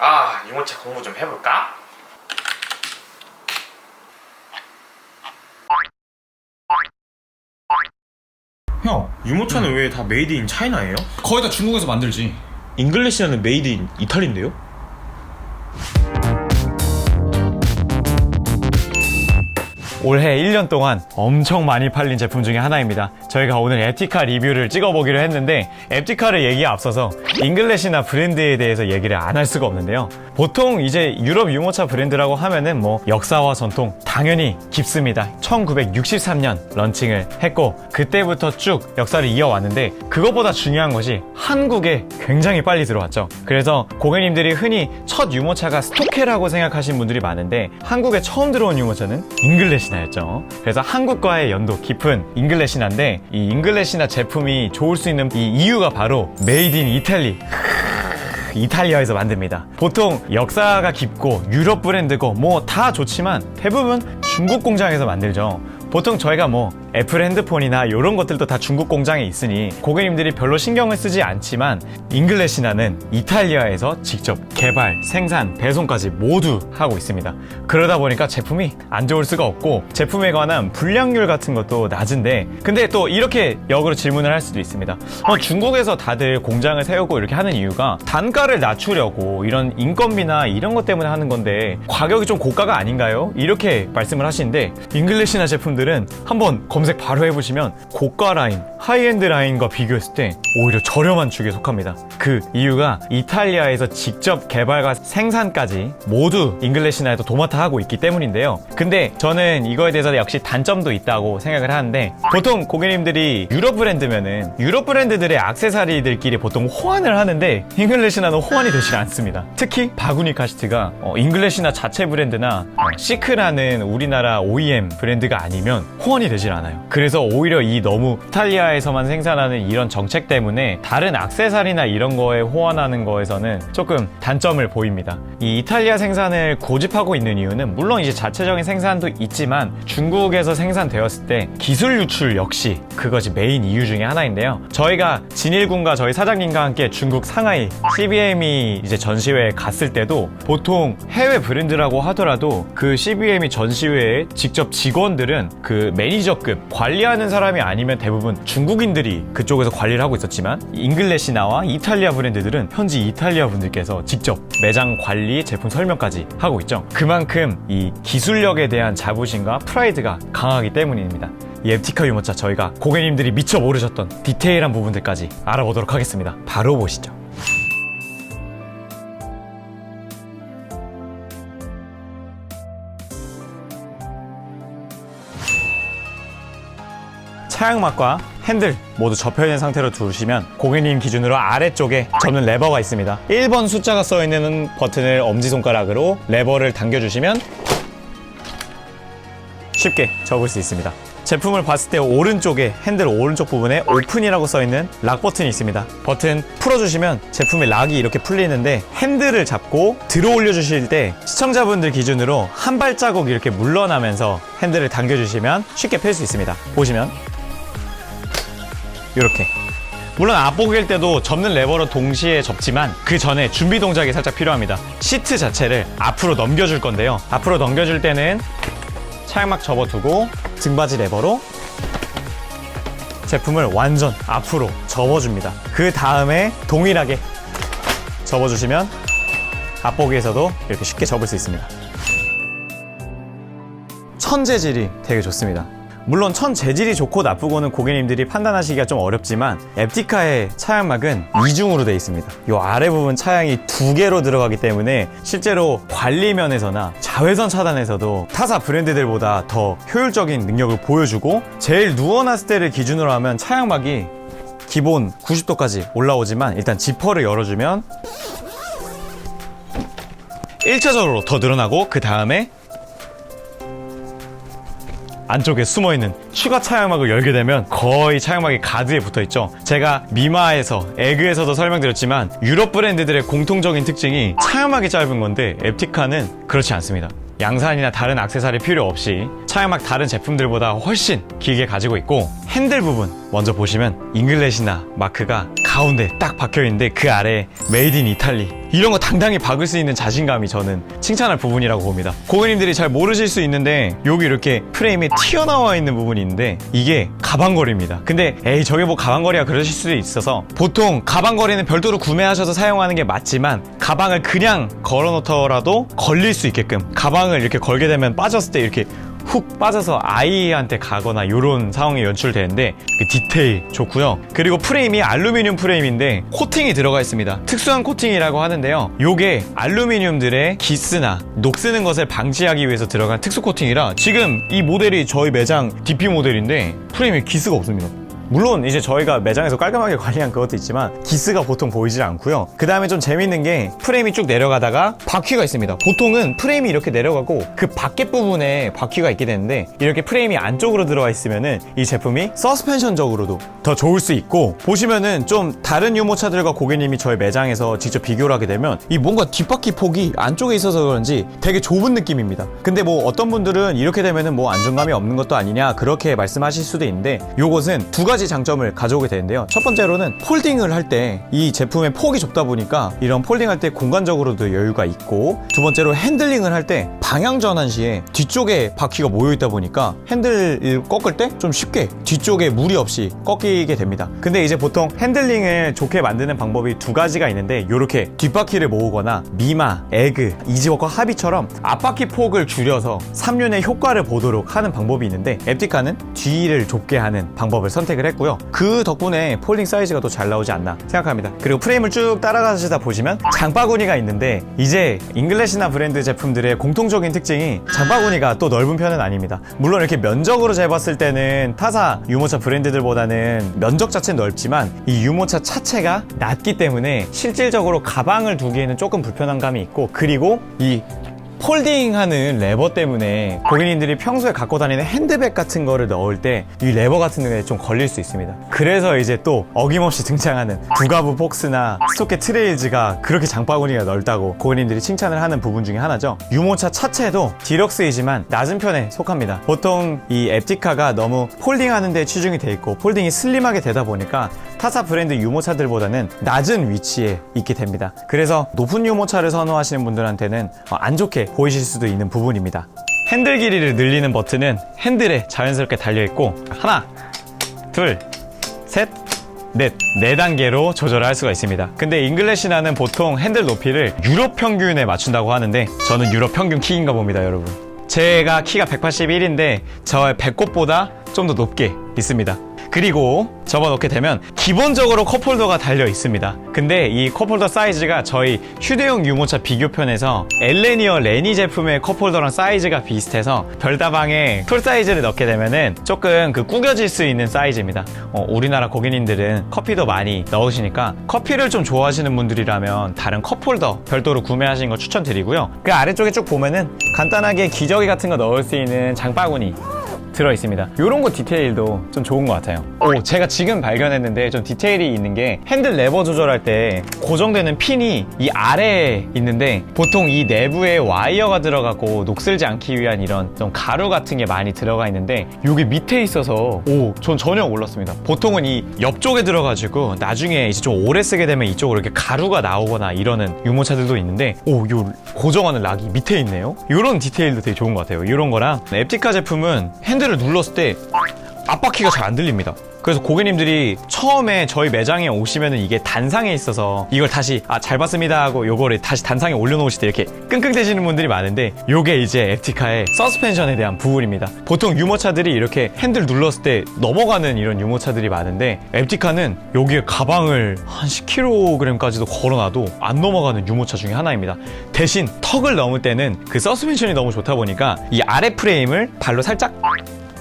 아, 유모차 공부 좀 해볼까? 형, 유모차는 왜 다 메이드 인 차이나예요? 거의 다 중국에서 만들지. 잉글리시아는 메이드 인 이탈리인데요? 올해 1년 동안 엄청 많이 팔린 제품 중에 하나입니다. 저희가 오늘 에티카 리뷰를 찍어보기로 했는데 에티카를 얘기에 앞서서 잉글래시나 브랜드에 대해서 얘기를 안 할 수가 없는데요. 보통 이제 유럽 유모차 브랜드라고 하면은 뭐 역사와 전통 당연히 깊습니다. 1963년 런칭을 했고 그때부터 쭉 역사를 이어왔는데 그것보다 중요한 것이 한국에 굉장히 빨리 들어왔죠. 그래서 고객님들이 흔히 첫 유모차가 스토케라고 생각하시는 분들이 많은데 한국에 처음 들어온 유모차는 잉글래시나였죠. 그래서 한국과의 연도 깊은 잉글래시나인데 이 잉글래시나 제품이 좋을 수 있는 이 이유가 바로 메이드 인 이탈리. 이탈리아에서 만듭니다. 보통 역사가 깊고 유럽 브랜드고 뭐 다 좋지만 대부분 중국 공장에서 만들죠. 보통 저희가 뭐 애플 핸드폰이나 이런 것들도 다 중국 공장에 있으니 고객님들이 별로 신경을 쓰지 않지만 잉글래시나는 이탈리아에서 직접 개발, 생산, 배송까지 모두 하고 있습니다. 그러다 보니까 제품이 안 좋을 수가 없고 제품에 관한 불량률 같은 것도 낮은데 근데 또 이렇게 역으로 질문을 할 수도 있습니다. 중국에서 다들 공장을 세우고 이렇게 하는 이유가 단가를 낮추려고 이런 인건비나 이런 것 때문에 하는 건데 가격이 좀 고가가 아닌가요? 이렇게 말씀을 하시는데 잉글래시나 제품들은 한번 검색 바로 해보시면 고가 라인, 하이엔드 라인과 비교했을 때 오히려 저렴한 축에 속합니다. 그 이유가 이탈리아에서 직접 개발과 생산까지 모두 잉글래시나에도 도맡아 하고 있기 때문인데요. 근데 저는 이거에 대해서 역시 단점도 있다고 생각을 하는데 보통 고객님들이 유럽 브랜드면은 유럽 브랜드들의 액세서리들끼리 보통 호환을 하는데 잉글래시나는 호환이 되지 않습니다. 특히 바구니 카시트가 잉글래시나 자체 브랜드나 시크라는 우리나라 OEM 브랜드가 아니면 호환이 되질 않아요. 그래서 오히려 이 너무 이탈리아에서만 생산하는 이런 정책 때문에 다른 액세서리나 이런 거에 호환하는 거에서는 조금 단점을 보입니다. 이 이탈리아 생산을 고집하고 있는 이유는 물론 이제 자체적인 생산도 있지만 중국에서 생산되었을 때 기술 유출 역시 그것이 메인 이유 중에 하나인데요. 저희가 진일군과 저희 사장님과 함께 중국 상하이 CBM이 이제 전시회에 갔을 때도 보통 해외 브랜드라고 하더라도 그 CBM이 전시회에 직접 직원들은 그 매니저급 관리하는 사람이 아니면 대부분 중국인들이 그쪽에서 관리를 하고 있었지만 잉글래시나와 이탈리아 브랜드들은 현지 이탈리아 분들께서 직접 매장 관리, 제품 설명까지 하고 있죠. 그만큼 이 기술력에 대한 자부심과 프라이드가 강하기 때문입니다. 이 에티카 유모차 저희가 고객님들이 미처 모르셨던 디테일한 부분들까지 알아보도록 하겠습니다. 바로 보시죠. 차양막과 핸들 모두 접혀있는 상태로 두시면 고객님 기준으로 아래쪽에 접는 레버가 있습니다. 1번 숫자가 써있는 버튼을 엄지손가락으로 레버를 당겨주시면 쉽게 접을 수 있습니다. 제품을 봤을 때 오른쪽에 핸들 오른쪽 부분에 오픈이라고 써있는 락 버튼이 있습니다. 버튼 풀어주시면 제품의 락이 이렇게 풀리는데 핸들을 잡고 들어 올려주실 때 시청자분들 기준으로 한 발자국 이렇게 물러나면서 핸들을 당겨주시면 쉽게 펼 수 있습니다. 보시면 이렇게 물론 앞보기일 때도 접는 레버로 동시에 접지만 그 전에 준비 동작이 살짝 필요합니다. 시트 자체를 앞으로 넘겨줄 건데요. 앞으로 넘겨줄 때는 차양막 접어두고 등받이 레버로 제품을 완전 앞으로 접어줍니다. 그 다음에 동일하게 접어주시면 앞보기에서도 이렇게 쉽게 접을 수 있습니다. 천 재질이 되게 좋습니다. 물론 천 재질이 좋고 나쁘고는 고객님들이 판단하시기가 좀 어렵지만 에티카의 차양막은 이중으로 되어 있습니다. 이 아래 부분 차양이 2개로 들어가기 때문에 실제로 관리 면에서나 자외선 차단에서도 타사 브랜드들보다 더 효율적인 능력을 보여주고 제일 누워놨을 때를 기준으로 하면 차양막이 기본 90도까지 올라오지만 일단 지퍼를 열어주면 1차적으로 더 늘어나고 그 다음에 안쪽에 숨어있는 추가 차양막을 열게 되면 거의 차양막이 가드에 붙어있죠. 제가 미마에서, 에그에서도 설명드렸지만 유럽 브랜드들의 공통적인 특징이 차양막이 짧은 건데 에티카는 그렇지 않습니다. 양산이나 다른 액세서리 필요 없이 차양막 다른 제품들보다 훨씬 길게 가지고 있고 핸들 부분 먼저 보시면 잉글래시나 마크가 가운데 딱 박혀있는데 그 아래에 메이드 인 이탈리 이런 거 당당히 박을 수 있는 자신감이 저는 칭찬할 부분이라고 봅니다. 고객님들이 잘 모르실 수 있는데 여기 이렇게 프레임에 튀어나와 있는 부분이 있는데 이게 가방걸이입니다. 근데 에이 저게 뭐 가방걸이야 그러실 수도 있어서 보통 가방걸이는 별도로 구매하셔서 사용하는 게 맞지만 가방을 그냥 걸어놓더라도 걸릴 수 있게끔 가방을 이렇게 걸게 되면 빠졌을 때 이렇게 훅 빠져서 아이한테 가거나 이런 상황이 연출되는데 그 디테일 좋고요. 그리고 프레임이 알루미늄 프레임인데 코팅이 들어가 있습니다. 특수한 코팅이라고 하는데요. 요게 알루미늄들의 기스나 녹쓰는 것을 방지하기 위해서 들어간 특수 코팅이라 지금 이 모델이 저희 매장 DP 모델인데 프레임에 기스가 없습니다. 물론 이제 저희가 매장에서 깔끔하게 관리한 그것도 있지만 기스가 보통 보이질 않고요. 그 다음에 좀 재밌는 게 프레임이 쭉 내려가다가 바퀴가 있습니다. 보통은 프레임이 이렇게 내려가고 그 밖에 부분에 바퀴가 있게 되는데 이렇게 프레임이 안쪽으로 들어와 있으면은 이 제품이 서스펜션적으로도 더 좋을 수 있고 보시면은 좀 다른 유모차들과 고객님이 저희 매장에서 직접 비교를 하게 되면 이 뭔가 뒷바퀴 폭이 안쪽에 있어서 그런지 되게 좁은 느낌입니다. 근데 뭐 어떤 분들은 이렇게 되면은 뭐 안정감이 없는 것도 아니냐 그렇게 말씀하실 수도 있는데 요것은 두 가지 장점을 가져오게 되는데요. 첫 번째로는 폴딩을 할 때 이 제품의 폭이 좁다 보니까 이런 폴딩할 때 공간적으로도 여유가 있고 두 번째로 핸들링을 할 때 방향 전환 시에 뒤쪽에 바퀴가 모여 있다 보니까 핸들을 꺾을 때 좀 쉽게 뒤쪽에 무리 없이 꺾이게 됩니다. 근데 이제 보통 핸들링을 좋게 만드는 방법이 두 가지가 있는데 이렇게 뒷바퀴를 모으거나 미마, 에그, 이지워커 합의처럼 앞바퀴 폭을 줄여서 3륜의 효과를 보도록 하는 방법이 있는데 앱티카는 뒤를 좁게 하는 방법을 선택을 했고요. 그 덕분에 폴딩 사이즈가 더 잘 나오지 않나 생각합니다. 그리고 프레임을 쭉 따라가시다 보시면 장바구니가 있는데 이제 잉글래시나 브랜드 제품들의 공통적인 특징이 장바구니가 또 넓은 편은 아닙니다. 물론 이렇게 면적으로 재봤을 때는 타사 유모차 브랜드들보다는 면적 자체는 넓지만 이 유모차 차체가 낮기 때문에 실질적으로 가방을 두기에는 조금 불편한 감이 있고 그리고 이 폴딩하는 레버 때문에 고객님들이 평소에 갖고 다니는 핸드백 같은 거를 넣을 때 이 레버 같은 데 좀 걸릴 수 있습니다. 그래서 이제 또 어김없이 등장하는 두가브 폭스나 스토켓 트레일즈가 그렇게 장바구니가 넓다고 고객님들이 칭찬을 하는 부분 중에 하나죠. 유모차 차체도 디럭스이지만 낮은 편에 속합니다. 보통 이 앱티카가 너무 폴딩하는 데 치중이 돼 있고 폴딩이 슬림하게 되다 보니까 타사 브랜드 유모차들보다는 낮은 위치에 있게 됩니다. 그래서 높은 유모차를 선호하시는 분들한테는 안 좋게 보이실 수도 있는 부분입니다. 핸들 길이를 늘리는 버튼은 핸들에 자연스럽게 달려있고 하나, 둘, 셋, 넷, 4단계로 조절할 수가 있습니다. 근데 잉글래시나는 보통 핸들 높이를 유럽 평균에 맞춘다고 하는데 저는 유럽 평균 키인가 봅니다, 여러분. 제가 키가 181인데 저의 배꼽보다 좀 더 높게 있습니다. 그리고 접어놓게 되면 기본적으로 컵홀더가 달려 있습니다. 근데 이 컵홀더 사이즈가 저희 휴대용 유모차 비교편에서 엘레니어 레니 제품의 컵홀더랑 사이즈가 비슷해서 별다방에 톨 사이즈를 넣게 되면은 조금 그 구겨질 수 있는 사이즈입니다. 우리나라 고객님들은 커피도 많이 넣으시니까 커피를 좀 좋아하시는 분들이라면 다른 컵홀더 별도로 구매하시는 거 추천드리고요. 그 아래쪽에 쭉 보면은 간단하게 기저귀 같은 거 넣을 수 있는 장바구니 들어있습니다. 이런 거 디테일도 좀 좋은 것 같아요. 제가 지금 발견했는데 좀 디테일이 있는 게 핸들 레버 조절할 때 고정되는 핀이 이 아래에 있는데 보통 이 내부에 와이어가 들어가고 녹슬지 않기 위한 이런 좀 가루 같은 게 많이 들어가 있는데 여기 밑에 있어서 전 전혀 몰랐습니다. 보통은 이 옆쪽에 들어가지고 나중에 이제 좀 오래 쓰게 되면 이쪽으로 이렇게 가루가 나오거나 이러는 유모차들도 있는데 요 고정하는 락이 밑에 있네요. 이런 디테일도 되게 좋은 것 같아요. 이런 거랑 앱티카 제품은 핸들을 눌렀을 때 앞바퀴가 잘 안 들립니다. 그래서 고객님들이 처음에 저희 매장에 오시면은 이게 단상에 있어서 이걸 다시 잘 봤습니다 하고 요거를 다시 단상에 올려놓으실 때 이렇게 끙끙대시는 분들이 많은데 요게 이제 앱티카의 서스펜션에 대한 부분입니다. 보통 유모차들이 이렇게 핸들 눌렀을 때 넘어가는 이런 유모차들이 많은데 앱티카는 여기에 가방을 한 10kg까지도 걸어놔도 안 넘어가는 유모차 중에 하나입니다. 대신 턱을 넘을 때는 그 서스펜션이 너무 좋다 보니까 이 아래 프레임을 발로 살짝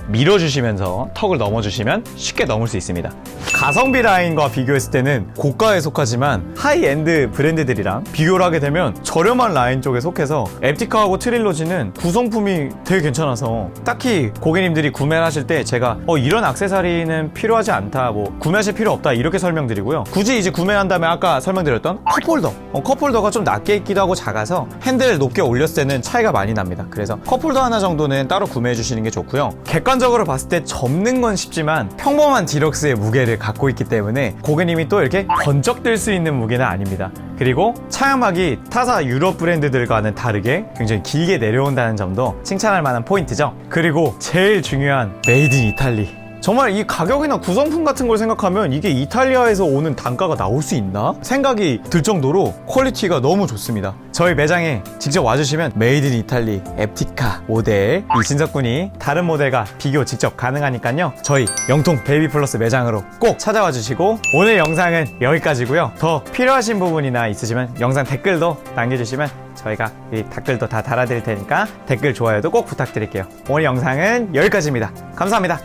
밀어주시면서 턱을 넘어주시면 쉽게 넘을 수 있습니다. 가성비 라인과 비교했을 때는 고가에 속하지만 하이엔드 브랜드들이랑 비교를 하게 되면 저렴한 라인 쪽에 속해서 앱티카하고 트릴로지는 구성품이 되게 괜찮아서 딱히 고객님들이 구매를 하실 때 제가 이런 액세서리는 필요하지 않다, 구매하실 필요 없다 이렇게 설명드리고요. 굳이 이제 구매한다면 아까 설명드렸던 컵홀더, 컵홀더가 좀 낮게 있기도 하고 작아서 핸들 높게 올렸을 때는 차이가 많이 납니다. 그래서 컵홀더 하나 정도는 따로 구매해 주시는 게 좋고요. 객관 직관적으로 봤을 때 접는 건 쉽지만 평범한 디럭스의 무게를 갖고 있기 때문에 고객님이 또 이렇게 번쩍 들 수 있는 무게는 아닙니다. 그리고 차량막이 타사 유럽 브랜드들과는 다르게 굉장히 길게 내려온다는 점도 칭찬할 만한 포인트죠. 그리고 제일 중요한 메이드 인 이탈리. 정말 이 가격이나 구성품 같은 걸 생각하면 이게 이탈리아에서 오는 단가가 나올 수 있나? 생각이 들 정도로 퀄리티가 너무 좋습니다. 저희 매장에 직접 와주시면 메이드 인 이탈리 에티카 모델 이 진석군이 다른 모델과 비교 직접 가능하니까요. 저희 영통 베이비 플러스 매장으로 꼭 찾아와 주시고 오늘 영상은 여기까지고요. 더 필요하신 부분이나 있으시면 영상 댓글도 남겨주시면 저희가 이 댓글도 다 달아드릴 테니까 댓글 좋아요도 꼭 부탁드릴게요. 오늘 영상은 여기까지입니다. 감사합니다.